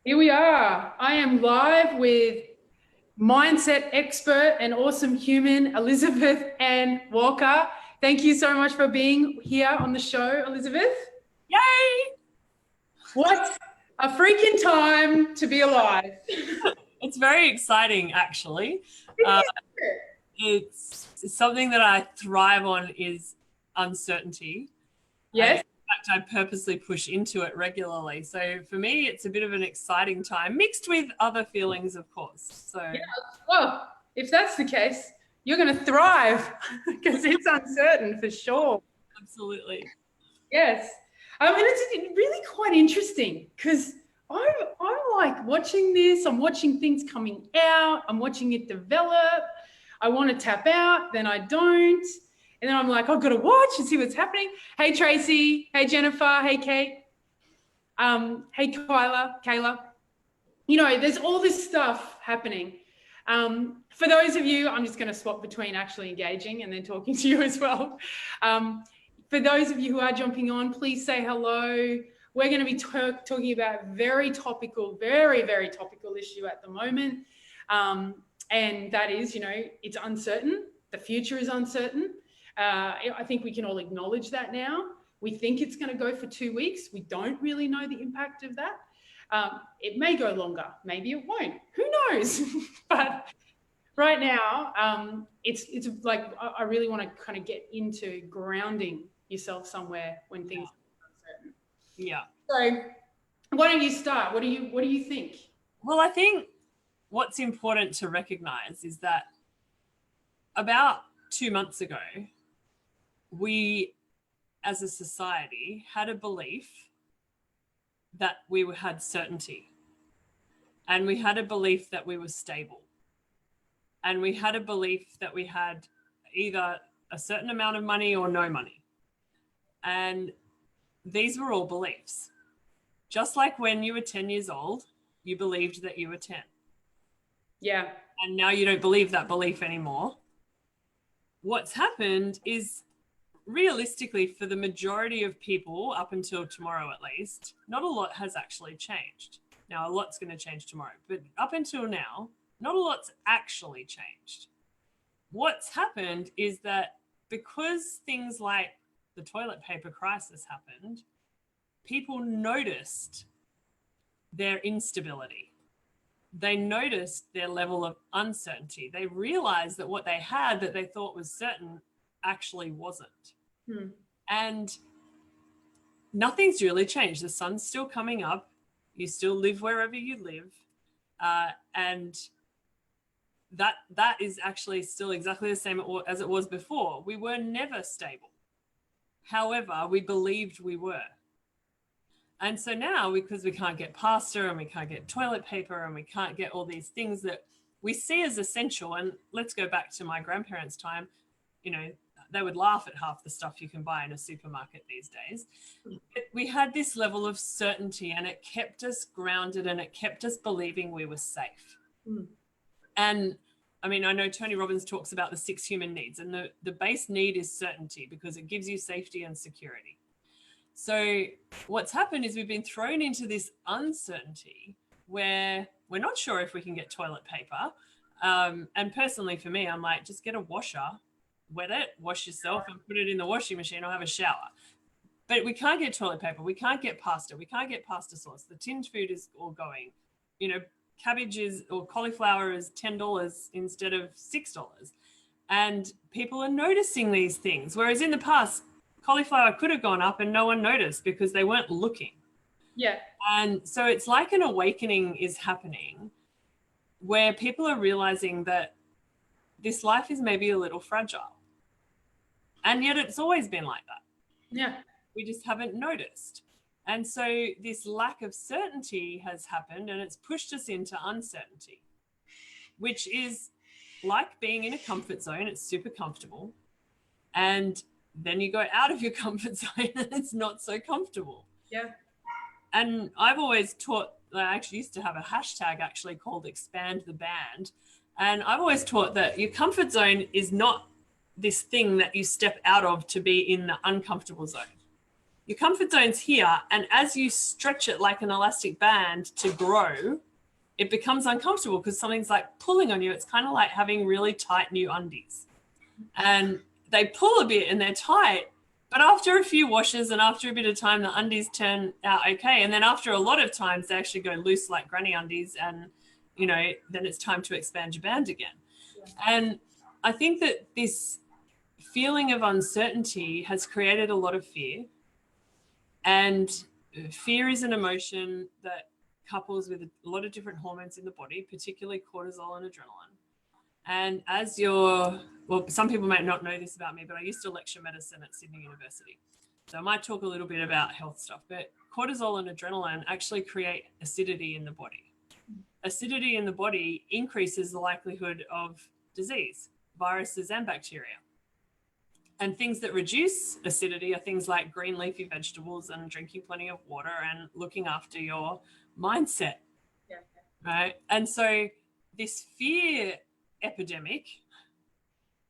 Here we are. I am live with mindset expert and awesome human, Elizabeth Ann Walker. Thank you so much for being here on the show, Elizabeth. Yay! What a freaking time to be alive. It's very exciting, actually. Uh, it's something that I thrive on is uncertainty. In Yes. fact, I purposely push into it regularly. So for me, it's a bit of an exciting time, mixed with other feelings, of course. So Yeah. Well, if that's the case, you're going to thrive because it's uncertain for sure. absolutely. Yes. It's really quite interesting because I'm like watching this, I'm watching things coming out, I'm watching it develop. I want to tap out, then I don't. And then I'm like, I've got to watch and see what's happening. Hey, Tracy. Hey, Jennifer. Hey, Kate. Hey, Kayla. There's all this stuff happening. For those of you, I'm just going to swap between actually engaging and then talking to you as well. For those of you who are jumping on, please say hello. We're going to be talking about very topical, very, very topical issue at the moment. And that is, it's uncertain. The future is uncertain. I think we can all acknowledge that now. We think it's going to go for 2 weeks. We don't really know the impact of that. It may go longer, maybe it won't. Who knows? But right now, it's like I really want to kind of get into grounding yourself somewhere when things are uncertain. Yeah. So, why don't you start? What do you think? Well, I think what's important to recognize is that about 2 months ago, we as a society had a belief that we had certainty, and we had a belief that we were stable, and we had a belief that we had either a certain amount of money or no money. And these were all beliefs. Just like when you were 10 years old, you believed that you were 10. Yeah. And now you don't believe that belief anymore. What's happened is, realistically, for the majority of people, up until tomorrow at least, not a lot has actually changed. Now, a lot's going to change tomorrow, but up until now, not a lot's actually changed. What's happened is that because things like the toilet paper crisis happened, people noticed their instability. They noticed their level of uncertainty. They realized that what they had that they thought was certain actually wasn't. And nothing's really changed. The sun's still coming up. You still live wherever you live. And that is actually still exactly the same as it was before. We were never stable. However, we believed we were. And so now, because we can't get pasta and we can't get toilet paper and we can't get all these things that we see as essential, and let's go back to my grandparents' time, they would laugh at half the stuff you can buy in a supermarket these days. We had this level of certainty, and it kept us grounded, and it kept us believing we were safe. And I mean, I know Tony Robbins talks about the 6 human needs, and the base need is certainty because it gives you safety and security. So what's happened is we've been thrown into this uncertainty where we're not sure if we can get toilet paper. And personally for me, I'm like, just get a washer, wet it, wash yourself and put it in the washing machine or have a shower. But we can't get toilet paper. We can't get pasta. We can't get pasta sauce. The tinned food is all going. Cabbage or cauliflower is $10 instead of $6. And people are noticing these things. Whereas in the past, cauliflower could have gone up and no one noticed because they weren't looking. Yeah. And so it's like an awakening is happening where people are realizing that this life is maybe a little fragile. And yet it's always been like that. Yeah. We just haven't noticed. And so this lack of certainty has happened, and it's pushed us into uncertainty, which is like being in a comfort zone. It's super comfortable. And then you go out of your comfort zone and it's not so comfortable. Yeah. And I've always taught, I actually used to have a hashtag actually called expand the band. And I've always taught that your comfort zone is not this thing that you step out of to be in the uncomfortable zone. your comfort zone's here, and as you stretch it like an elastic band to grow, it becomes uncomfortable because something's like pulling on you. It's kind of like having really tight new undies, and they pull a bit and they're tight, but after a few washes and after a bit of time, the undies turn out okay. And then after a lot of times, they actually go loose like granny undies, and then it's time to expand your band again. And I think that this feeling of uncertainty has created a lot of fear. And fear is an emotion that couples with a lot of different hormones in the body, particularly cortisol and adrenaline. And some people might not know this about me, but I used to lecture medicine at Sydney University. So I might talk a little bit about health stuff, but cortisol and adrenaline actually create acidity in the body. Acidity in the body increases the likelihood of disease, viruses and bacteria. And things that reduce acidity are things like green leafy vegetables and drinking plenty of water and looking after your mindset. Yeah. Right. And so this fear epidemic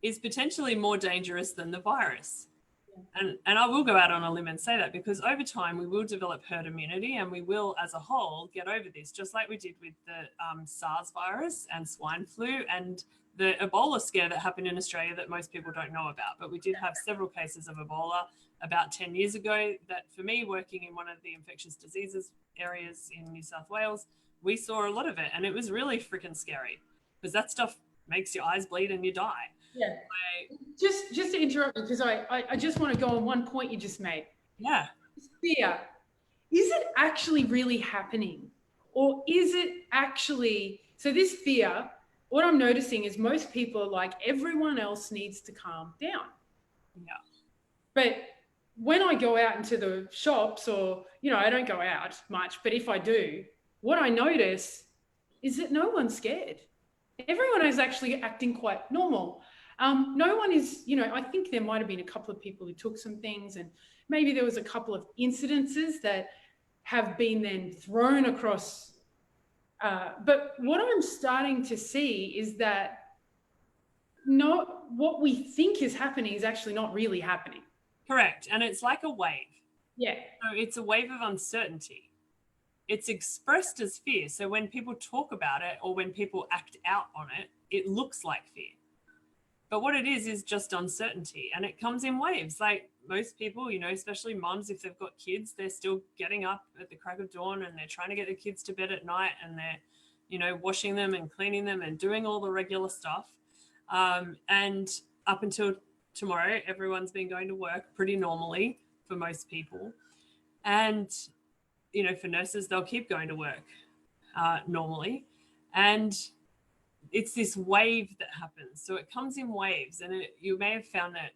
is potentially more dangerous than the virus. Yeah. And I will go out on a limb and say that, because over time we will develop herd immunity and we will as a whole get over this, just like we did with the SARS virus and swine flu and the Ebola scare that happened in Australia that most people don't know about. But we did have several cases of Ebola about 10 years ago that, for me, working in one of the infectious diseases areas in New South Wales, we saw a lot of it. And it was really freaking scary because that stuff makes your eyes bleed and you die. Yeah. Just to interrupt you, because I just want to go on one point you just made. Yeah. Fear. Is it actually really happening? Or is it actually, so this fear, what I'm noticing is most people are like, everyone else needs to calm down. Yeah. But when I go out into the shops, or, I don't go out much, but if I do, what I notice is that no one's scared. Everyone is actually acting quite normal. No one is, I think there might have been a couple of people who took some things, and maybe there was a couple of incidences that have been then thrown across. But what I'm starting to see is that what we think is happening is actually not really happening. Correct. And it's like a wave. Yeah. So it's a wave of uncertainty. It's expressed as fear. So when people talk about it or when people act out on it, it looks like fear. But what it is just uncertainty. And it comes in waves. Like most people, especially moms, if they've got kids, they're still getting up at the crack of dawn and they're trying to get their kids to bed at night, and they're, washing them and cleaning them and doing all the regular stuff. And up until tomorrow, everyone's been going to work pretty normally for most people. And, for nurses, they'll keep going to work normally. And it's this wave that happens. So it comes in waves, and you may have found that,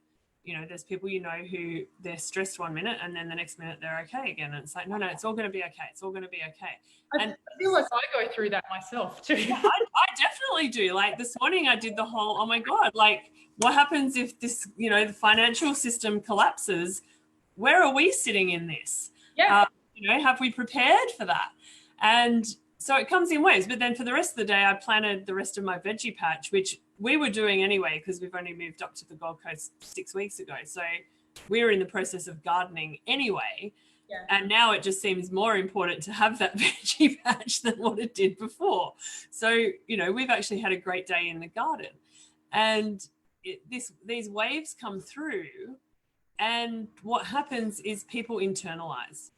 there's people who they're stressed 1 minute and then the next minute they're okay again. And it's like, no, it's all going to be okay. It's all going to be okay. I feel like I go through that myself too. Yeah, I definitely do. Like this morning I did the whole, oh my God, like what happens if this, the financial system collapses? Where are we sitting in this? Yeah. Have we prepared for that? And so it comes in waves. But then for the rest of the day, I planted the rest of my veggie patch, which we were doing anyway because we've only moved up to the Gold Coast 6 weeks ago. So we were in the process of gardening anyway. Yeah. And now it just seems more important to have that veggie patch than what it did before. So, we've actually had a great day in the garden. And these waves come through, and what happens is people internalize,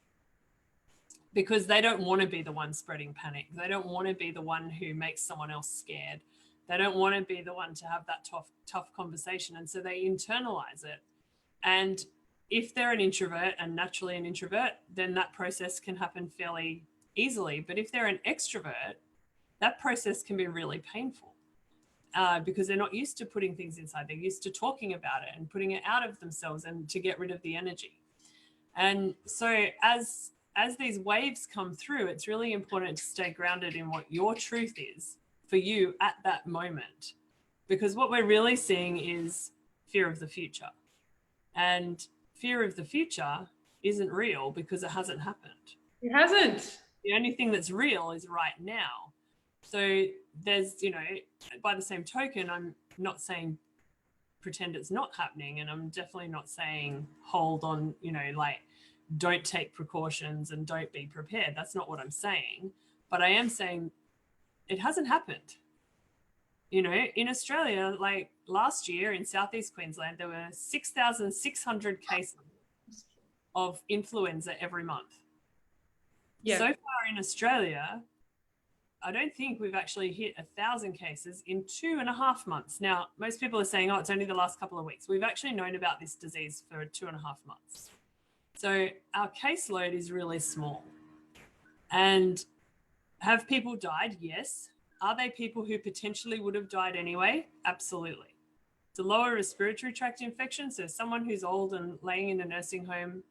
because they don't want to be the one spreading panic. They don't want to be the one who makes someone else scared. They don't want to be the one to have that tough conversation. And so they internalize it. And if they're an introvert and naturally an introvert, then that process can happen fairly easily. But if they're an extrovert, that process can be really painful because they're not used to putting things inside. They're used to talking about it and putting it out of themselves and to get rid of the energy. And so as these waves come through, it's really important to stay grounded in what your truth is for you at that moment. Because what we're really seeing is fear of the future. And fear of the future isn't real because it hasn't happened. It hasn't. The only thing that's real is right now. So there's, by the same token, I'm not saying pretend it's not happening. And I'm definitely not saying hold on, don't take precautions and don't be prepared. That's not what I'm saying. But I am saying it hasn't happened. You know, in Australia, like last year in Southeast Queensland, there were 6,600 cases of influenza every month. Yeah. So far in Australia, I don't think we've actually hit 1,000 cases in 2.5 months. Now, most people are saying, oh, it's only the last couple of weeks. We've actually known about this disease for 2.5 months. So our caseload is really small. And have people died? Yes. Are they people who potentially would have died anyway? Absolutely. It's a lower respiratory tract infection. So someone who's old and laying in a nursing home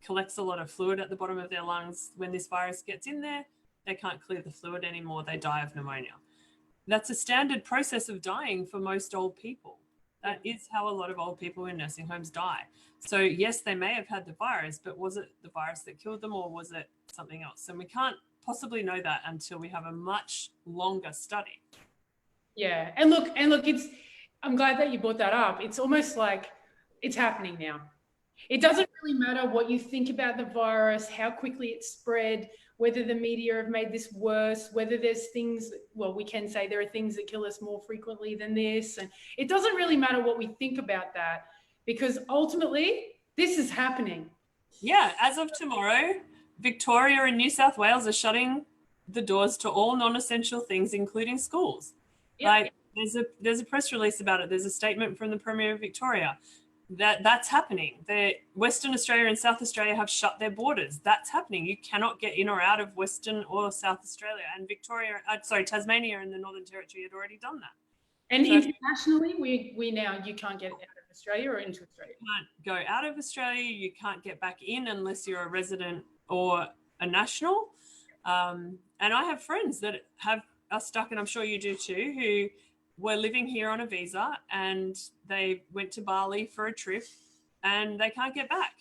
collects a lot of fluid at the bottom of their lungs. When this virus gets in there, they can't clear the fluid anymore. They die of pneumonia. That's a standard process of dying for most old people. That is how a lot of old people in nursing homes die. So yes, they may have had the virus, but was it the virus that killed them or was it something else? And we can't possibly know that until we have a much longer study. Yeah. And look, I'm glad that you brought that up. It's almost like it's happening now. It doesn't really matter what you think about the virus, how quickly it spread, whether the media have made this worse, whether there's things, well, we can say there are things that kill us more frequently than this. And it doesn't really matter what we think about that, because ultimately this is happening. Yeah, as of tomorrow, Victoria and New South Wales are shutting the doors to all non-essential things, including schools. Yep. Like there's a press release about it. There's a statement from the Premier of Victoria. That's happening. Western Australia and South Australia have shut their borders. That's happening. You cannot get in or out of Western or South Australia. And Tasmania and the Northern Territory had already done that. And so, internationally, we now, you can't get out of Australia or into Australia. You can't go out of Australia. You can't get back in unless you're a resident or a national. And I have friends that are stuck, and I'm sure you do too, who were living here on a visa and they went to Bali for a trip and they can't get back.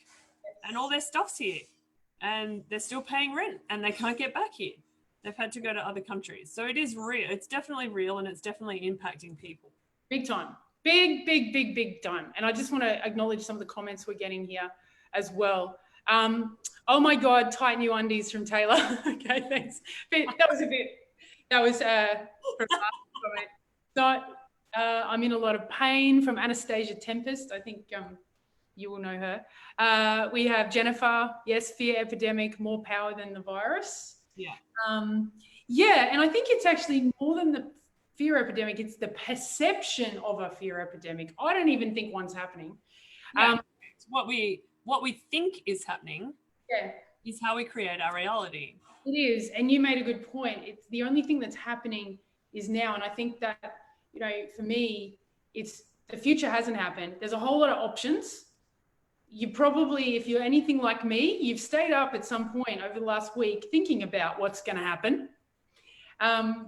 And all their stuff's here and they're still paying rent and they can't get back here. They've had to go to other countries. So it is real. It's definitely real and it's definitely impacting people. Big time. Big time. And I just want to acknowledge some of the comments we're getting here as well. Oh my God, tight new undies from Taylor. Okay, thanks. That was from last comment. I'm in a lot of pain from Anastasia Tempest. I think you will know her. We have Jennifer. Yes, fear epidemic, more power than the virus. Yeah. Yeah, and I think it's actually more than the fear epidemic. It's the perception of a fear epidemic. I don't even think one's happening. Yeah. What we think is happening is how we create our reality. It is, and you made a good point. It's the only thing that's happening is now, and I think that, you know, for me, it's the future hasn't happened. There's a whole lot of options. You probably, if you're anything like me, you've stayed up at some point over the last week thinking about what's going to happen.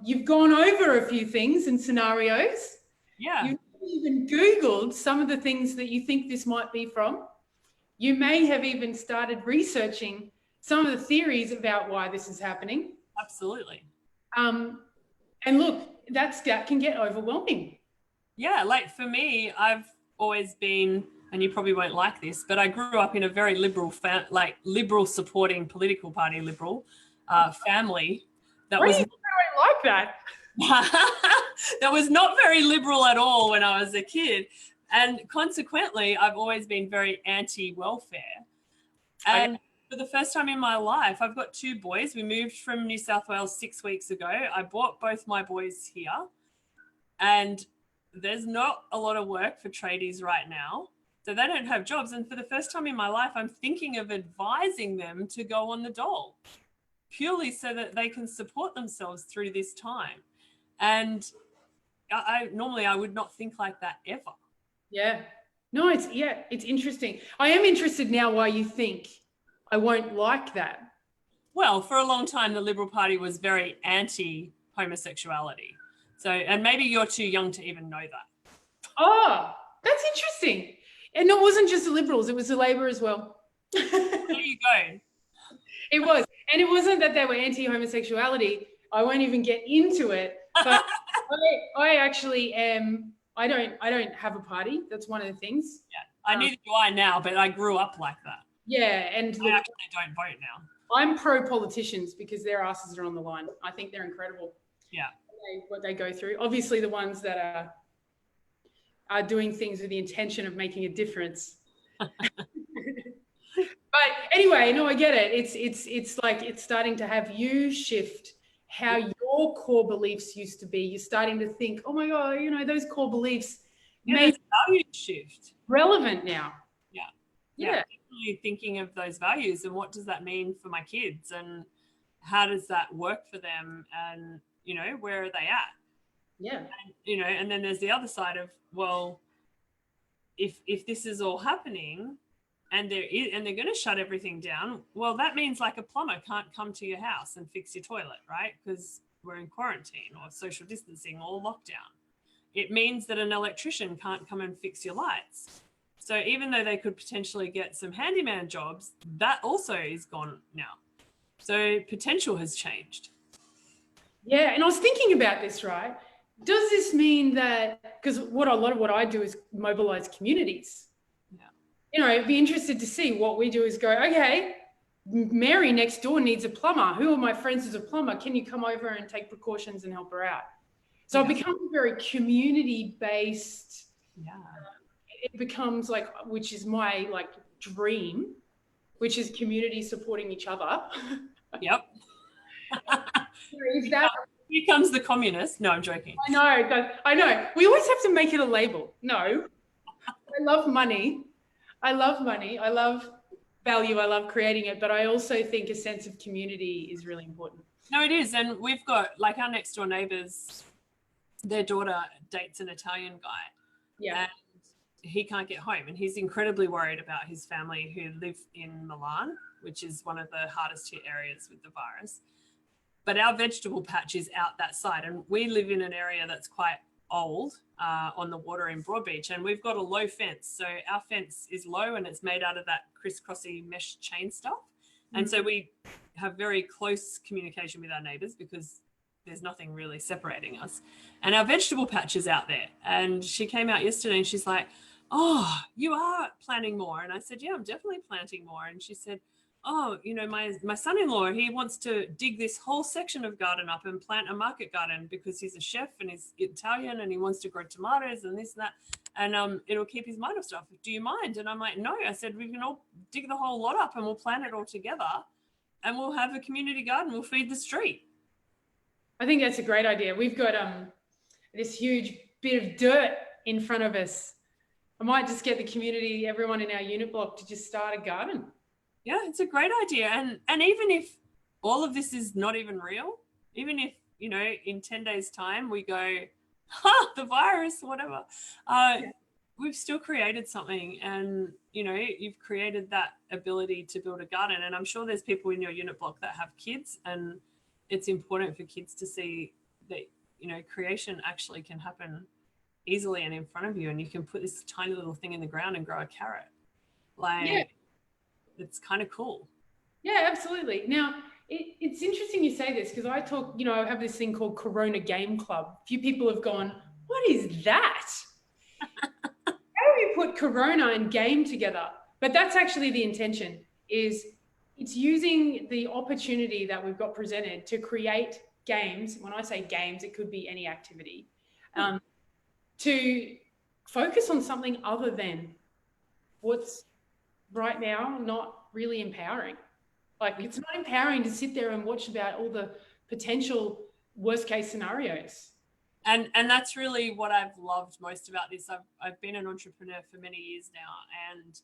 You've gone over a few things and scenarios. Yeah. You've even Googled some of the things that you think this might be from. You may have even started researching some of the theories about why this is happening. Absolutely. And look, that can get overwhelming. Yeah, like for me, I've always been, and you probably won't like this, but I grew up in a very liberal, liberal supporting political party family. That was. I like that. That was not very liberal at all when I was a kid, and consequently, I've always been very anti-welfare. And for the first time in my life, I've got 2 boys. We moved from New South Wales 6 weeks ago. I brought both my boys here, and there's not a lot of work for tradies right now. So they don't have jobs. And for the first time in my life, I'm thinking of advising them to go on the dole, purely so that they can support themselves through this time. And I normally would not think like that ever. Yeah. No, it's interesting. I am interested now why you think I won't like that. Well, for a long time, the Liberal Party was very anti-homosexuality. So, and maybe you're too young to even know that. Oh, that's interesting. And it wasn't just the Liberals, it was the Labor as well. There you go. It was. And it wasn't that they were anti-homosexuality. I won't even get into it. But I actually am, I don't have a party. That's one of the things. Yeah, neither do I now, but I grew up like that. Yeah, and I look, actually don't vote now. I'm pro politicians because their asses are on the line. I think they're incredible. Yeah. What they go through. Obviously, the ones that are doing things with the intention of making a difference. But anyway, no, I get it. It's like it's starting to have you shift how your core beliefs used to be. You're starting to think, oh my God, those core beliefs may there's be a value shift. relevant now. Yeah, definitely thinking of those values and what does that mean for my kids and how does that work for them, and where are they at? Yeah. And then there's the other side of, well, if this is all happening and they're going to shut everything down, well, that means like a plumber can't come to your house and fix your toilet, right? Because we're in quarantine or social distancing or lockdown. It means that an electrician can't come and fix your lights. So even though they could potentially get some handyman jobs, that also is gone now. So potential has changed. Yeah, and I was thinking about this, right? Does this mean that, because a lot of what I do is mobilize communities. Yeah. I'd be interested to see what we do is go, okay, Mary next door needs a plumber. Who are my friends as a plumber? Can you come over and take precautions and help her out? So it becomes very community-based. Yeah. It becomes like, which is my like dream, which is community supporting each other. Yep. Is that Here comes the communist. No, I'm joking. I know. We always have to make it a label. No. I love money. I love value. I love creating it. But I also think a sense of community is really important. No, it is. And we've got like our next door neighbors, their daughter dates an Italian guy. Yeah. And he can't get home. And he's incredibly worried about his family who live in Milan, which is one of the hardest hit areas with the virus. But our vegetable patch is out that side. And we live in an area that's quite old on the water in Broadbeach. And we've got a low fence. So our fence is low and it's made out of that crisscrossy mesh chain stuff. And so we have very close communication with our neighbours because there's nothing really separating us. And our vegetable patch is out there. And she came out yesterday and she's like, oh, you are planting more. And I said, yeah, I'm definitely planting more. And she said, oh, my son-in-law, he wants to dig this whole section of garden up and plant a market garden because he's a chef and he's Italian and he wants to grow tomatoes and this and that. And it'll keep his mind off stuff. Do you mind? And I'm like, no. I said, we can all dig the whole lot up and we'll plant it all together and we'll have a community garden. We'll feed the street. I think that's a great idea. We've got this huge bit of dirt in front of us. I might just get the community, everyone in our unit block, to just start a garden. Yeah, it's a great idea. And even if all of this is not even real, even if, in 10 days' time we go, the virus, whatever, we've still created something. And, you've created that ability to build a garden. And I'm sure there's people in your unit block that have kids, and it's important for kids to see that, creation actually can happen easily and in front of you. And you can put this tiny little thing in the ground and grow a carrot. It's kind of cool. Yeah, absolutely. Now, it's interesting you say this because I talk, I have this thing called Corona Game Club. A few people have gone, what is that? How do you put Corona and game together? But that's actually the intention, is it's using the opportunity that we've got presented to create games. When I say games, it could be any activity, to focus on something other than what's right now not really empowering. Like, it's not empowering to sit there and watch about all the potential worst case scenarios. And that's really what I've loved most about this. I've been an entrepreneur for many years now, and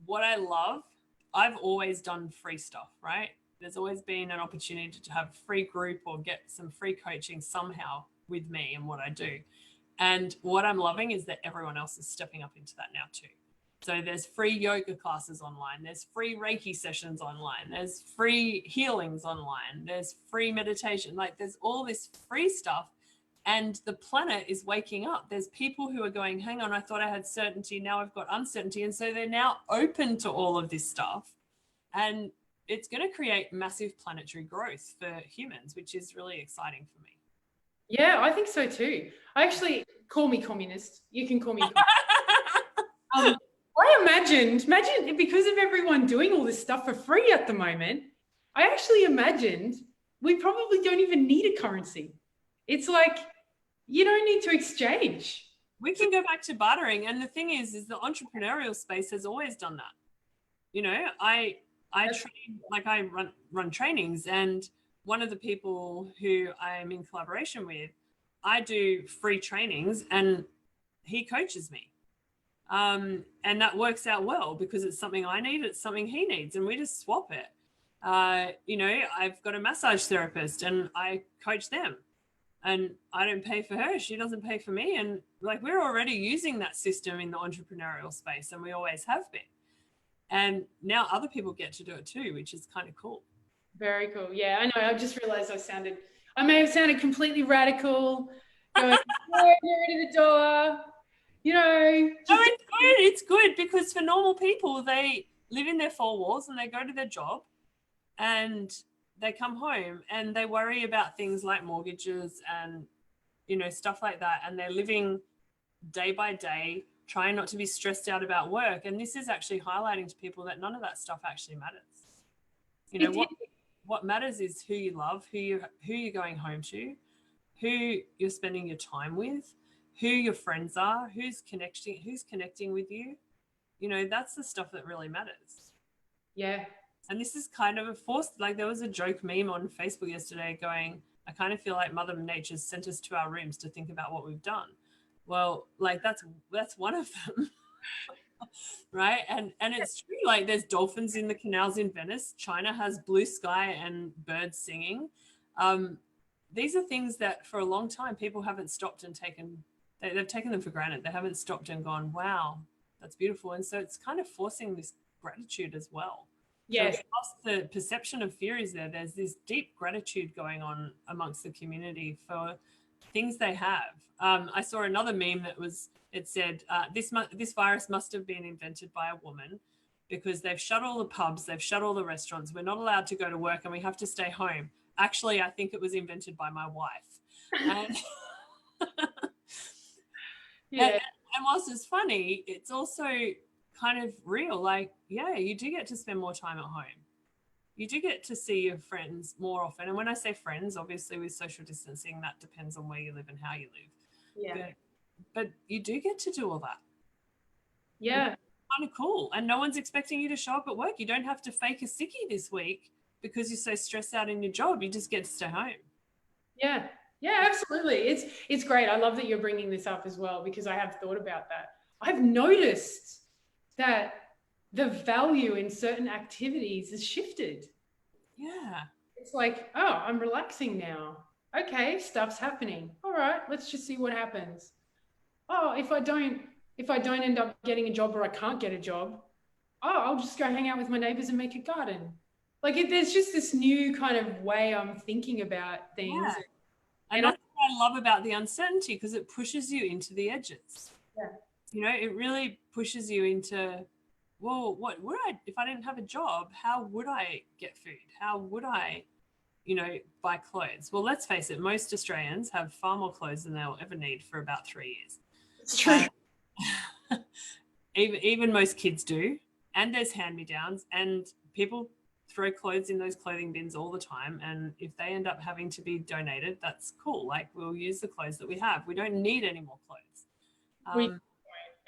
what I love, I've always done free stuff, right? There's always been an opportunity to have free group or get some free coaching somehow with me and what I do. And what I'm loving is that everyone else is stepping up into that now too. So there's free yoga classes online. There's free Reiki sessions online. There's free healings online. There's free meditation. Like, there's all this free stuff. And the planet is waking up. There's people who are going, hang on, I thought I had certainty. Now I've got uncertainty. And so they're now open to all of this stuff. And it's going to create massive planetary growth for humans, which is really exciting for me. Yeah, I think so too. I actually, call me communist. You can call me I imagine because of everyone doing all this stuff for free at the moment, I actually imagined we probably don't even need a currency. It's like you don't need to exchange. We can go back to bartering. And the thing is the entrepreneurial space has always done that. You know, I train, like I run trainings, and one of the people who I'm in collaboration with, I do free trainings and he coaches me. And that works out well because it's something I need, it's something he needs, and we just swap it. You know, I've got a massage therapist and I coach them, and I don't pay for her, she doesn't pay for me. And like, we're already using that system in the entrepreneurial space, and we always have been. And now other people get to do it too, which is kind of cool. Very cool. Yeah, I know. I just realized I may have sounded completely radical, going, yeah, get rid of the dollar, you know, No, just it's good. It's good because for normal people, they live in their four walls and they go to their job and they come home and they worry about things like mortgages and, you know, stuff like that. And they're living day by day, trying not to be stressed out about work. And this is actually highlighting to people that none of that stuff actually matters. You know, what matters is who you love, who you're going home to, who you're spending your time with, who your friends are, who's connecting with you. You know, that's the stuff that really matters. yeah. And this is kind of a forced, like there was a joke meme on Facebook yesterday going, I kind of feel like Mother Nature's sent us to our rooms to think about what we've done. Well, like that's one of them. Right. And it's true, like there's dolphins in the canals in Venice. China has blue sky and birds singing. These are things that for a long time people haven't stopped and they've taken them for granted. They haven't stopped and gone, wow, that's beautiful. And so it's kind of forcing this gratitude as well. Yes. So whilst the perception of fear is there, there's this deep gratitude going on amongst the community for things they have. I saw another meme it said, this virus must have been invented by a woman because they've shut all the pubs, they've shut all the restaurants, we're not allowed to go to work and we have to stay home. Actually, I think it was invented by my wife. And, Yeah. and whilst it's funny, it's also kind of real. Like, yeah, you do get to spend more time at home. You do get to see your friends more often. And when I say friends, obviously with social distancing, that depends on where you live and how you live. Yeah. But you do get to do all that. Yeah. It's kind of cool. And no one's expecting you to show up at work. You don't have to fake a sickie this week because you're so stressed out in your job. You just get to stay home. Yeah. Yeah, absolutely. It's great. I love that you're bringing this up as well because I have thought about that. I've noticed that the value in certain activities has shifted. Yeah. It's like, oh, I'm relaxing now. Okay, stuff's happening. All right, let's just see what happens. Oh, if I don't end up getting a job or I can't get a job, oh, I'll just go hang out with my neighbors and make a garden. Like there's just this new kind of way I'm thinking about things. Yeah. And that's what I love about the uncertainty because it pushes you into the edges. Yeah. You know, it really pushes you into, well, what would I, if I didn't have a job, how would I get food? How would I, you know, buy clothes? Well, let's face it, most Australians have far more clothes than they'll ever need for about 3 years. It's true. Even most kids do. And there's hand-me-downs and people throw clothes in those clothing bins all the time. And if they end up having to be donated, that's cool. Like we'll use the clothes that we have. We don't need any more clothes.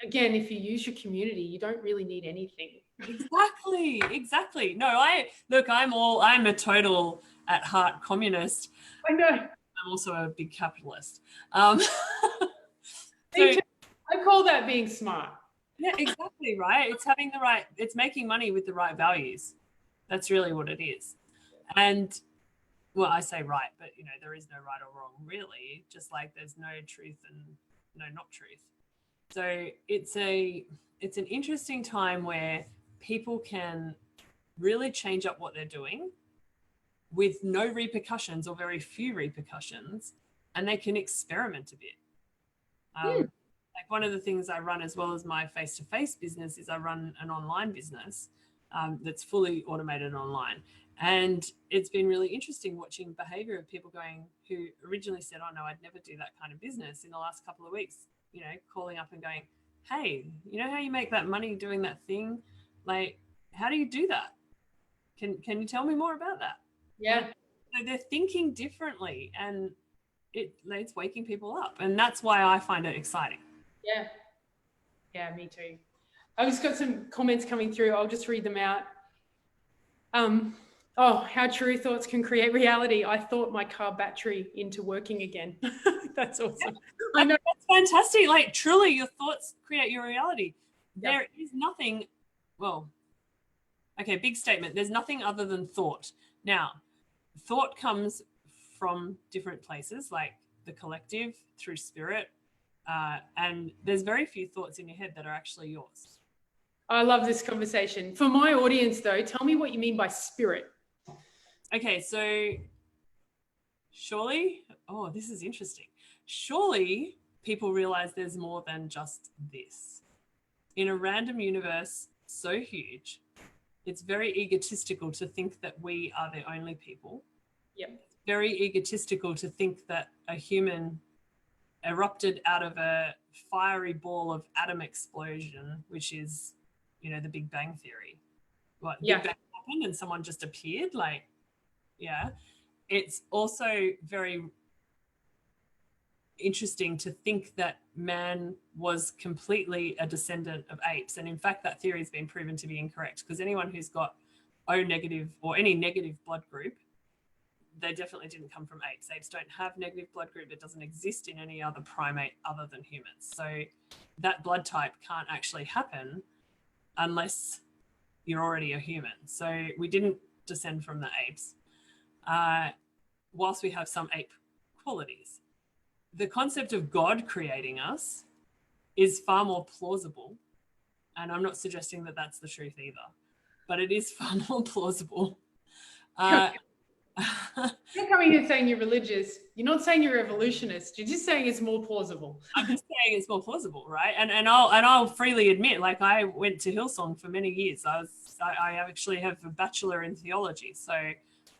Again, if you use your community, you don't really need anything. Exactly. No, I'm a total at heart communist. I know. I'm also a big capitalist. I call that being smart. Yeah, exactly, right? It's making money with the right values. That's really what it is. And well, I say right, but you know, there is no right or wrong really, just like there's no truth and no not truth. So it's an interesting time where people can really change up what they're doing with no repercussions or very few repercussions, and they can experiment a bit. Like one of the things I run as well as my face-to-face business is I run an online business that's fully automated online. And it's been really interesting watching behavior of people who originally said, oh no, I'd never do that kind of business, in the last couple of weeks, you know, calling up and going, hey, you know how you make that money doing that thing? Like, how do you do that? Can you tell me more about that? Yeah. So they're thinking differently, and it's waking people up, and that's why I find it exciting. Yeah. Yeah, me too. I've just got some comments coming through. I'll just read them out. Oh, how true thoughts can create reality. I thought my car battery into working again. That's awesome. I know. That's fantastic. Like, truly, your thoughts create your reality. Yep. There is nothing, well, okay, big statement. There's nothing other than thought. Now, thought comes from different places, like the collective, through spirit, and there's very few thoughts in your head that are actually yours. I love this conversation. For my audience, though, tell me what you mean by spirit. Okay, so surely, oh, this is interesting. Surely people realize there's more than just this. In a random universe so huge, it's very egotistical to think that we are the only people. Yep. It's very egotistical to think that a human erupted out of a fiery ball of atom explosion, which is, you know, the Big Bang Theory. What, Yeah. Big Bang happened and someone just appeared? Like, yeah. It's also very interesting to think that man was completely a descendant of apes. And in fact, that theory has been proven to be incorrect, because anyone who's got O negative or any negative blood group, they definitely didn't come from apes. Apes don't have negative blood group. It doesn't exist in any other primate other than humans. So that blood type can't actually happen unless you're already a human. So we didn't descend from the apes, whilst we have some ape qualities. The concept of God creating us is far more plausible. And I'm not suggesting that that's the truth either, but it is far more plausible. You're coming here saying you're religious. You're not saying you're evolutionist. You're just saying it's more plausible. I'm just saying it's more plausible, right? And I'll freely admit, like, I went to Hillsong for many years. I actually have a bachelor in theology, so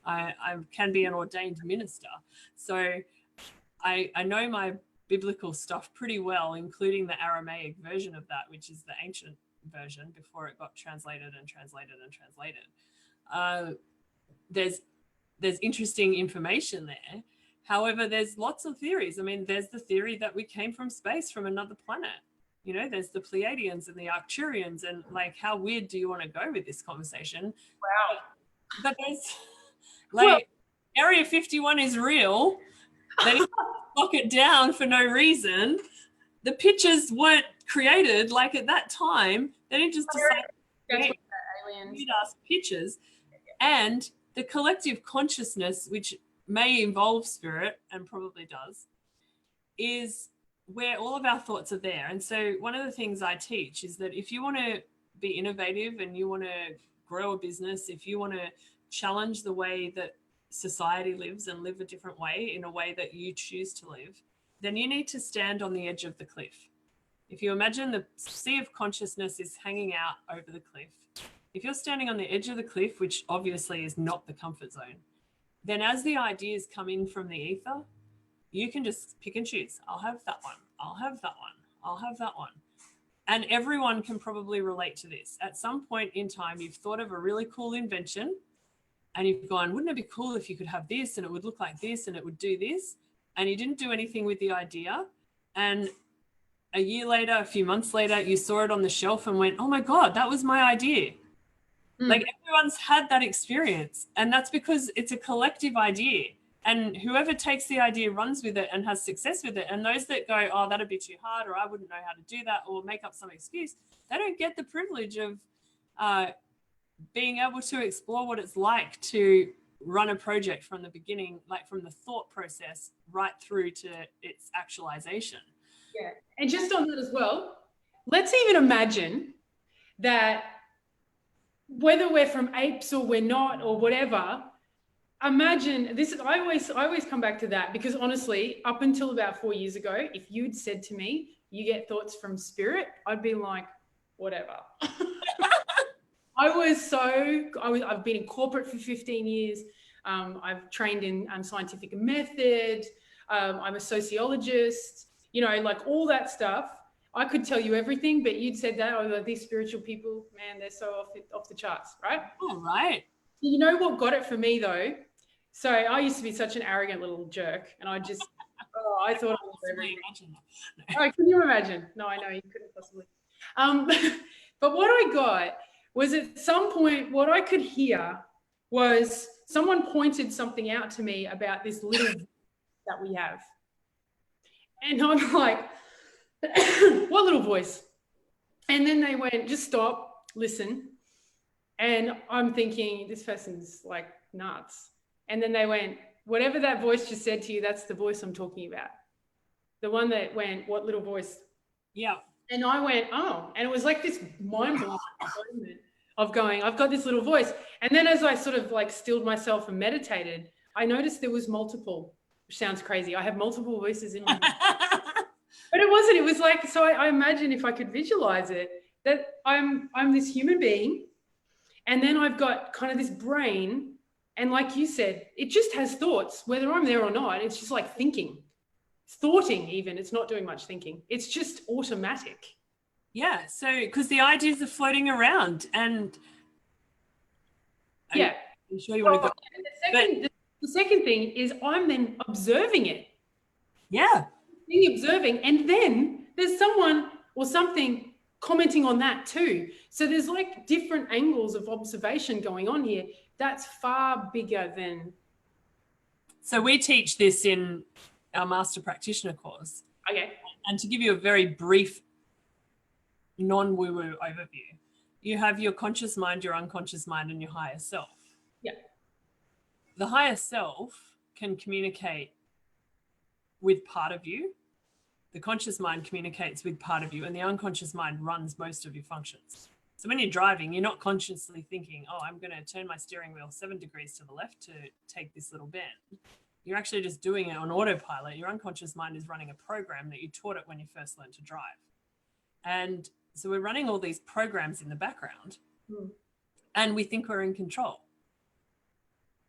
I can be an ordained minister. So I know my biblical stuff pretty well, including the Aramaic version of that, which is the ancient version before it got translated and translated and translated. There's interesting information there. However, there's lots of theories. I mean, there's the theory that we came from space, from another planet. You know, there's the Pleiadians and the Arcturians, and like, how weird do you want to go with this conversation? Wow. But there's like, Area 51 is real. They didn't lock it down for no reason. The pictures weren't created like at that time. They didn't just decide to create weird-ass pictures. And the collective consciousness, which may involve spirit and probably does, is where all of our thoughts are there. And so one of the things I teach is that if you want to be innovative and you want to grow a business, if you want to challenge the way that society lives and live a different way, in a way that you choose to live, then you need to stand on the edge of the cliff. If you imagine the sea of consciousness is hanging out over the cliff, if you're standing on the edge of the cliff, which obviously is not the comfort zone, then as the ideas come in from the ether, you can just pick and choose. I'll have that one. I'll have that one. I'll have that one. And everyone can probably relate to this. At some point in time, you've thought of a really cool invention and you've gone, wouldn't it be cool if you could have this and it would look like this and it would do this? And you didn't do anything with the idea. And a year later, a few months later, you saw it on the shelf and went, oh my God, that was my idea. Like, everyone's had that experience, and that's because it's a collective idea, and whoever takes the idea runs with it and has success with it. And those that go, oh, that'd be too hard, or I wouldn't know how to do that, or make up some excuse, they don't get the privilege of being able to explore what it's like to run a project from the beginning, like from the thought process right through to its actualization. Yeah. And just on that as well, let's even imagine that whether we're from apes or we're not or whatever, imagine this. I always come back to that, because honestly, up until about 4 years ago, if you'd said to me, you get thoughts from spirit, I'd be like, whatever. I've been in corporate for 15 years. I've trained in scientific method. I'm a sociologist, you know, like all that stuff. I could tell you everything, but you'd said that, oh, these spiritual people, man, they're so off the charts, right? All right. You know what got it for me though? So I used to be such an arrogant little jerk, and I just, I thought I was everything. Oh, can you imagine? No, I know you couldn't possibly. But what I got was at some point, what I could hear was someone pointed something out to me about this little that we have. And I'm like, what little voice? And then they went, just stop, listen. And I'm thinking, this person's like nuts. And then they went, whatever that voice just said to you, that's the voice I'm talking about. The one that went, what little voice? Yeah. And I went, oh. And it was like this mind-blowing moment of going, I've got this little voice. And then as I sort of like stilled myself and meditated, I noticed there was multiple, which sounds crazy. I have multiple voices in my head. But it wasn't. It was like, so I imagine if I could visualize it, that I'm this human being, and then I've got kind of this brain, and like you said, it just has thoughts, whether I'm there or not. It's just like thinking, thoughting even. It's not doing much thinking. It's just automatic. Yeah. So, because the ideas are floating around, and yeah, I'm sure you want to go. The second thing is I'm then observing it. Yeah. Being observing, and then there's someone or something commenting on that too. So there's like different angles of observation going on here. That's far bigger than. So we teach this in our master practitioner course. Okay. And to give you a very brief non-woo-woo overview, you have your conscious mind, your unconscious mind, and your higher self. Yeah. The higher self can communicate with part of you. The conscious mind communicates with part of you, and the unconscious mind runs most of your functions. So when you're driving, you're not consciously thinking, oh, I'm going to turn my steering wheel 7 degrees to the left to take this little bend. You're actually just doing it on autopilot. Your unconscious mind is running a program that you taught it when you first learned to drive. And so we're running all these programs in the background, and we think we're in control.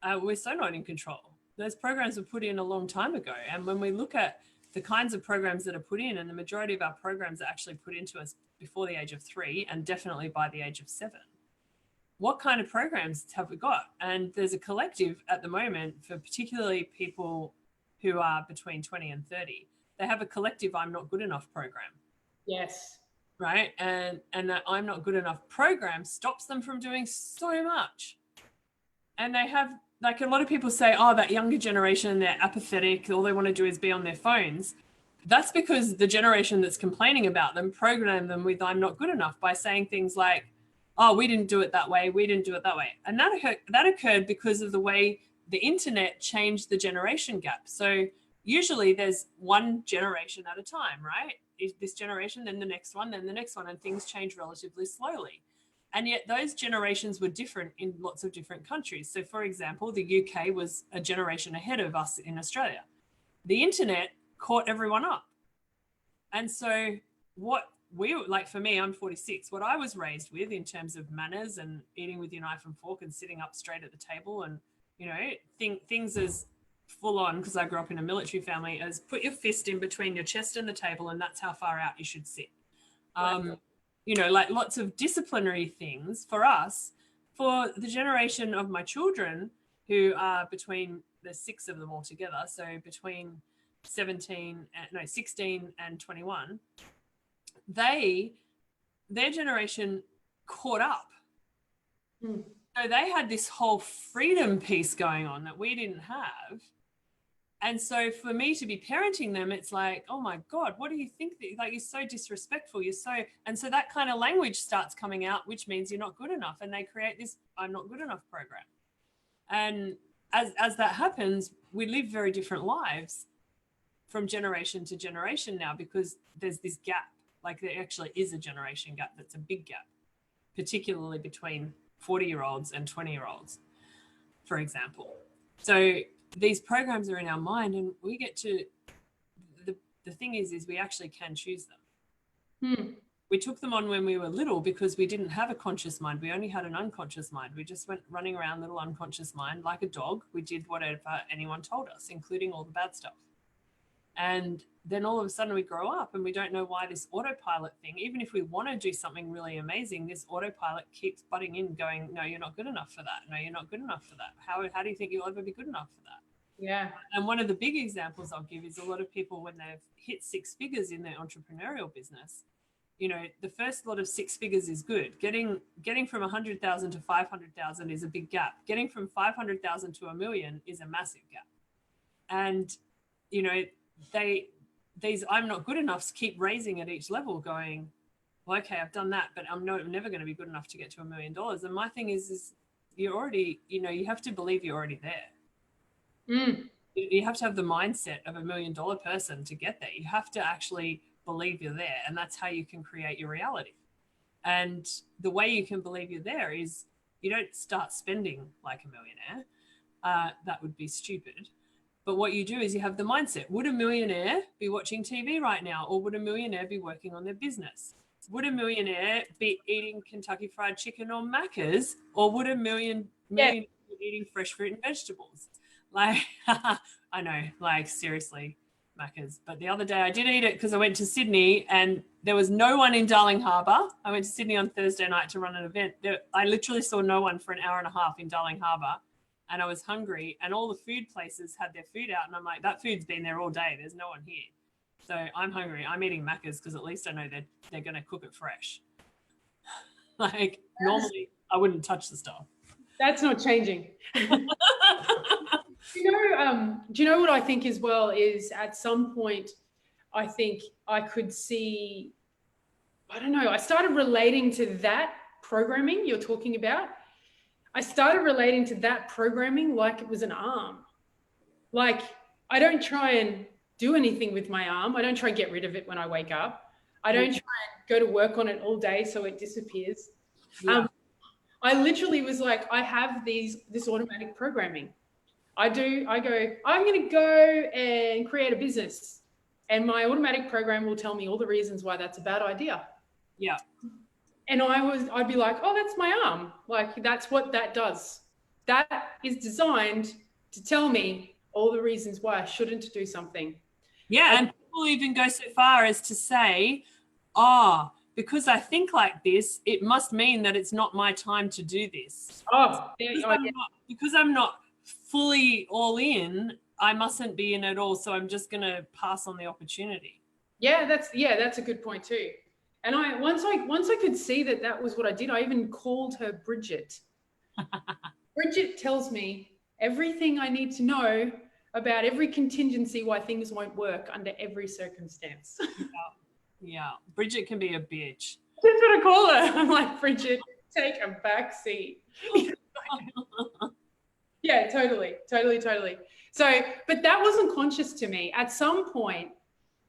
We're so not in control. Those programs were put in a long time ago. And when we look at the kinds of programs that are put in, and the majority of our programs are actually put into us before the age of 3 and definitely by the age of 7. What kind of programs have we got? And there's a collective at the moment for particularly people who are between 20 and 30. They have a collective I'm not good enough program. Yes. Right? And that I'm not good enough program stops them from doing so much. And they have, like a lot of people say, oh, that younger generation, they're apathetic. All they want to do is be on their phones. That's because the generation that's complaining about them programmed them with I'm not good enough by saying things like, oh, we didn't do it that way. We didn't do it that way. And that occurred because of the way the internet changed the generation gap. So usually there's one generation at a time, right? This generation, then the next one, then the next one, and things change relatively slowly. And yet those generations were different in lots of different countries. So for example, the UK was a generation ahead of us in Australia. The internet caught everyone up. And so what we, like for me, I'm 46, what I was raised with in terms of manners and eating with your knife and fork and sitting up straight at the table and, you know, things as full on, because I grew up in a military family, as put your fist in between your chest and the table and that's how far out you should sit. You know, like lots of disciplinary things for us. For the generation of my children who are between, there's 6 of them all together, so between 16 and 21, their generation caught up. So they had this whole freedom piece going on that we didn't have. And so for me to be parenting them, it's like, oh my God, what do you think? Like, you're so disrespectful. And so that kind of language starts coming out, which means you're not good enough. And they create this I'm not good enough program. And as that happens, we live very different lives from generation to generation now, because there's this gap. Like there actually is a generation gap that's a big gap, particularly between 40-year-olds and 20-year-olds, for example. So these programs are in our mind, and we get to, the thing is we actually can choose them. We took them on when we were little because we didn't have a conscious mind. We only had an unconscious mind. We just went running around little unconscious mind like a dog. We did whatever anyone told us, including all the bad stuff. And then all of a sudden we grow up and we don't know why this autopilot thing, even if we want to do something really amazing, this autopilot keeps butting in going, no, you're not good enough for that. No, you're not good enough for that. How do you think you'll ever be good enough for that? Yeah. And one of the big examples I'll give is a lot of people, when they've hit 6 figures in their entrepreneurial business, you know, the first lot of 6 figures is good. Getting from 100,000 to 500,000 is a big gap. Getting from 500,000 to $1 million is a massive gap. And, you know, these I'm not good enoughs keep raising at each level, going, well, okay, I've done that, but I'm never going to be good enough to get to $1 million. And my thing is you're already, you know, you have to believe you're already there. You have to have the mindset of $1 million person to get there. You have to actually believe you're there, and that's how you can create your reality. And the way you can believe you're there is you don't start spending like a millionaire. That would be stupid. But what you do is you have the mindset. Would a millionaire be watching TV right now, or would a millionaire be working on their business? Would a millionaire be eating Kentucky Fried Chicken or Macca's, or would a millionaire be eating fresh fruit and vegetables? Like, I know, like, seriously, Macca's. But the other day I did eat it because I went to Sydney and there was no one in Darling Harbour. I went to Sydney on Thursday night to run an event. I literally saw no one for an hour and a half in Darling Harbour, and I was hungry, and all the food places had their food out, and I'm like, that food's been there all day. There's no one here. So I'm hungry. I'm eating Macca's because at least I know they're going to cook it fresh. Like, normally I wouldn't touch the stuff. That's not changing. Do you know what I think as well is, at some point, I think I could see, I don't know, I started relating to that programming you're talking about. I started relating to that programming like it was an arm. Like, I don't try and do anything with my arm. I don't try and get rid of it when I wake up. I don't try and go to work on it all day so it disappears. Yeah. I literally was like, I have this automatic programming. I go, I'm going to go and create a business, and my automatic program will tell me all the reasons why that's a bad idea. Yeah. And I'd be like, oh, that's my arm. Like, that's what that does. That is designed to tell me all the reasons why I shouldn't do something. Yeah. And people even go so far as to say, because I think like this, it must mean that it's not my time to do this. Because I'm not fully all in, I mustn't be in at all. So I'm just going to pass on the opportunity. Yeah, that's a good point too. And once I could see that was what I did, I even called her Bridget. Bridget tells me everything I need to know about every contingency why things won't work under every circumstance. Yeah. Bridget can be a bitch. That's what I call her. I'm like, Bridget, take a back seat. Yeah, totally. So, but that wasn't conscious to me. At some point,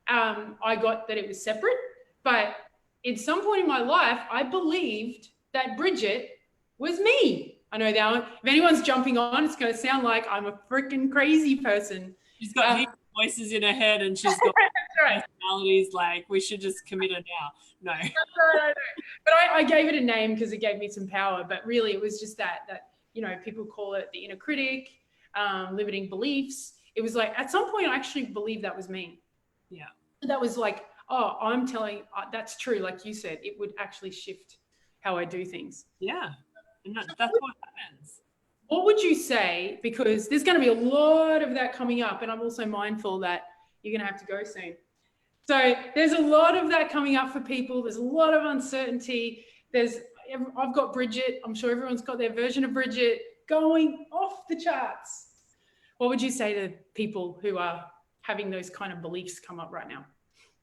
I got that it was separate, but at some point in my life, I believed that Bridget was me. I know that if anyone's jumping on, it's going to sound like I'm a freaking crazy person. She's got voices in her head, and she's got personalities. Like, we should just commit her now. No. No. But I gave it a name because it gave me some power. But really, it was just that you know, people call it the inner critic, limiting beliefs. It was like, at some point, I actually believed that was me. Yeah. That was like, oh, I'm telling, that's true. Like you said, it would actually shift how I do things. Yeah. And that's what happens. What would you say, because there's going to be a lot of that coming up, and I'm also mindful that you're going to have to go soon. So there's a lot of that coming up for people. There's a lot of uncertainty. I've got Bridget. I'm sure everyone's got their version of Bridget going off the charts. What would you say to people who are having those kind of beliefs come up right now?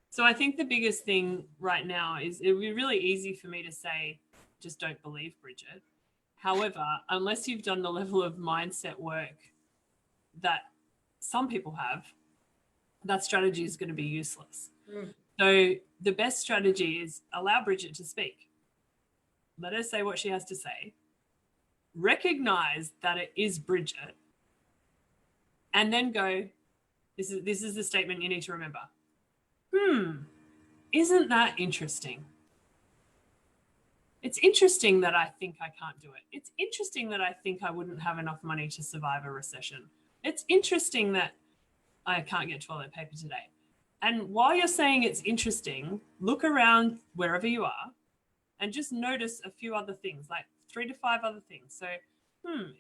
So I think the biggest thing right now is it would be really easy for me to say, just don't believe Bridget. However, unless you've done the level of mindset work that some people have, that strategy is going to be useless. So the best strategy is allow Bridget to speak. Let her say what she has to say. Recognize that it is Bridget. And then go, this is the statement you need to remember. Isn't that interesting? It's interesting that I think I can't do it. It's interesting that I think I wouldn't have enough money to survive a recession. It's interesting that I can't get toilet paper today. And while you're saying it's interesting, look around wherever you are and just notice a few other things, like 3 to 5 other things. So,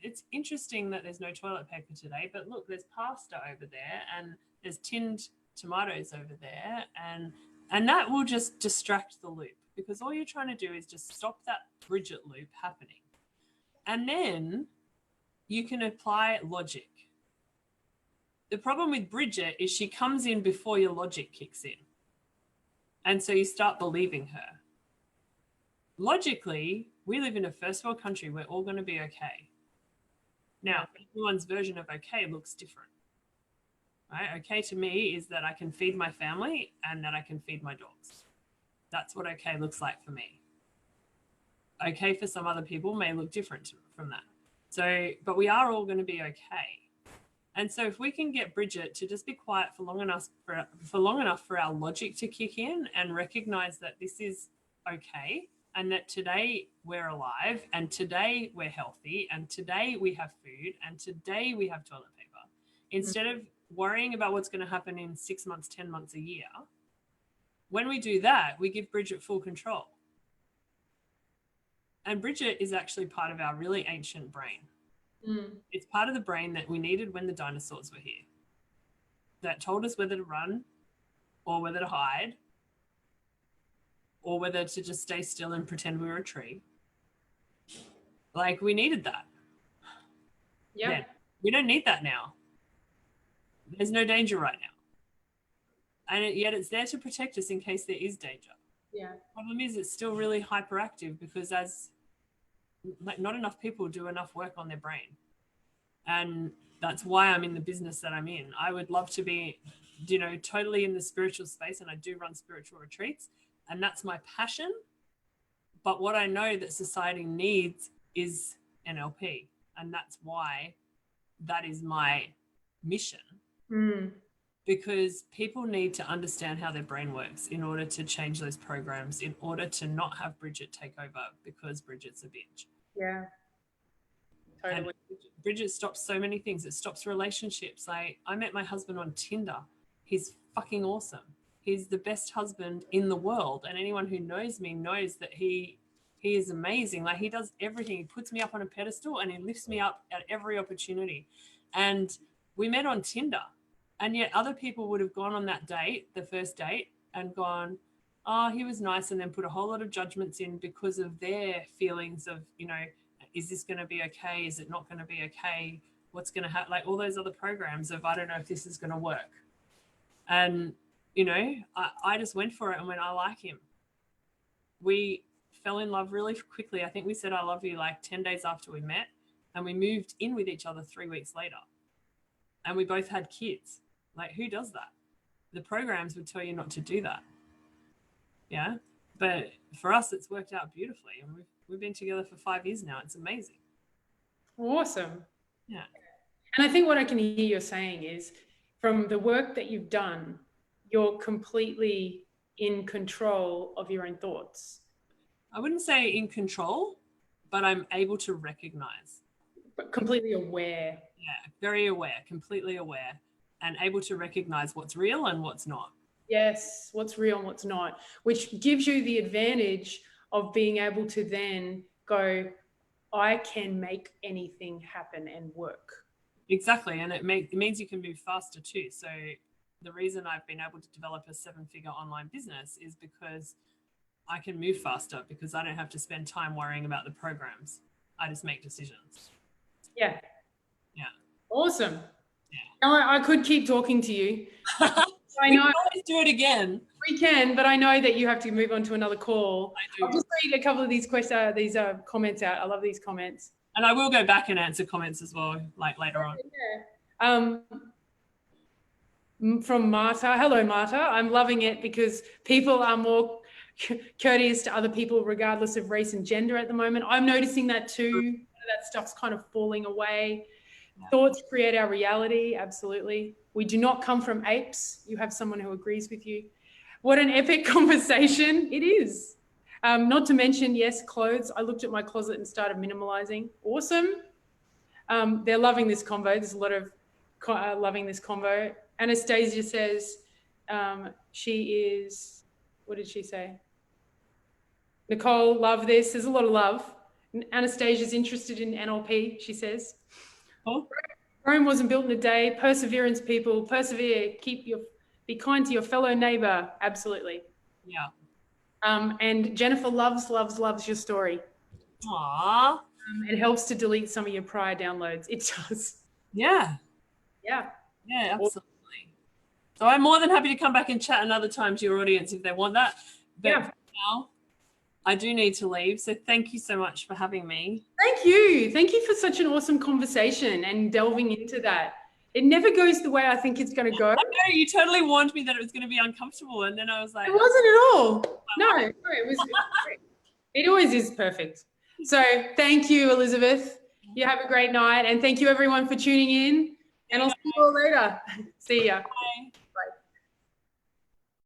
it's interesting that there's no toilet paper today, but look, there's pasta over there and there's tinned tomatoes over there, and that will just distract the loop, because all you're trying to do is just stop that Bridget loop happening. And then you can apply logic. The problem with Bridget is she comes in before your logic kicks in. And so you start believing her. Logically, we live in a first world country. We're all going to be okay. Now, everyone's version of okay looks different. Right? Okay to me is that I can feed my family and that I can feed my dogs. That's what okay looks like for me. Okay for some other people may look different from that. So, but we are all going to be okay. And so if we can get Bridget to just be quiet for long enough for our logic to kick in and recognize that this is okay, and that today we're alive, and today we're healthy, and today we have food, and today we have toilet paper, instead of worrying about what's going to happen in 6 months, 10 months, a year, when we do that, we give Bridget full control. And Bridget is actually part of our really ancient brain. It's part of the brain that we needed when the dinosaurs were here, that told us whether to run or whether to hide or whether to just stay still and pretend we were a tree. Like, we needed that. Yeah. We don't need that now. There's no danger right now. And yet it's there to protect us in case there is danger. Yeah. The problem is it's still really hyperactive, because not enough people do enough work on their brain. And that's why I'm in the business that I'm in. I would love to be, totally in the spiritual space, and I do run spiritual retreats, and that's my passion. But what I know that society needs is NLP, and that's why that is my mission. Because people need to understand how their brain works in order to change those programs, in order to not have Bridget take over because Bridget's a bitch. Yeah. Totally. And Bridget stops so many things. It stops relationships. Like, I met my husband on Tinder. He's fucking awesome. He's the best husband in the world. And anyone who knows me knows that he is amazing. Like, he does everything. He puts me up on a pedestal and he lifts me up at every opportunity. And we met on Tinder. And yet other people would have gone on that date, the first date, and gone, oh, he was nice, and then put a whole lot of judgments in because of their feelings of, is this going to be okay? Is it not going to be okay? What's going to happen? Like, all those other programs of, I don't know if this is going to work. And, I just went for it and went, I like him. We fell in love really quickly. I think we said, I love you, like 10 days after we met, and we moved in with each other 3 weeks later. And we both had kids. Like, who does that? The programs would tell you not to do that. Yeah. But for us, it's worked out beautifully. And we've been together for 5 years now. It's amazing. Awesome. Yeah. And I think what I can hear you're saying is, from the work that you've done, you're completely in control of your own thoughts. I wouldn't say in control, but I'm able to recognize. But completely aware. Yeah, very aware, completely aware, and able to recognize what's real and what's not. Yes, what's real and what's not, which gives you the advantage of being able to then go, I can make anything happen and work. Exactly. And it means you can move faster too. So the reason I've been able to develop a 7-figure online business is because I can move faster, because I don't have to spend time worrying about the programs. I just make decisions. Yeah. Yeah. Awesome. Yeah. Now, I could keep talking to you. I know. We can always do it again. We can, but I know that you have to move on to another call. I do. I'll just read a couple of these questions, these comments out. I love these comments. And I will go back and answer comments as well, like later on. Yeah. From Marta. Hello, Marta. I'm loving it because people are more courteous to other people regardless of race and gender at the moment. I'm noticing that too. That stuff's kind of falling away. Yeah. Thoughts create our reality. Absolutely. We do not come from apes. You have someone who agrees with you. What an epic conversation it is. Not to mention, yes, clothes. I looked at my closet and started minimalizing. Awesome. They're loving this convo. There's a lot of loving this convo. Anastasia says, She is, what did she say? Nicole, love this. There's a lot of love. Anastasia's interested in NLP, she says. Oh. Rome wasn't built in a day. Perseverance, people. Persevere. Be kind to your fellow neighbor. Absolutely. Yeah. And Jennifer loves your story. Aww. It helps to delete some of your prior downloads. It does. Yeah. Yeah. Yeah, absolutely. So I'm more than happy to come back and chat another time to your audience if they want that. But Yeah. for now, I do need to leave. So thank you so much for having me. Thank you. Thank you for such an awesome conversation and delving into that. It never goes the way I think it's going to go. I know you totally warned me that it was going to be uncomfortable, and then I was like, It wasn't at all. No, it always is perfect. So thank you, Elizabeth. You have a great night. And thank you everyone for tuning in. And I'll see you all later. See ya. bye.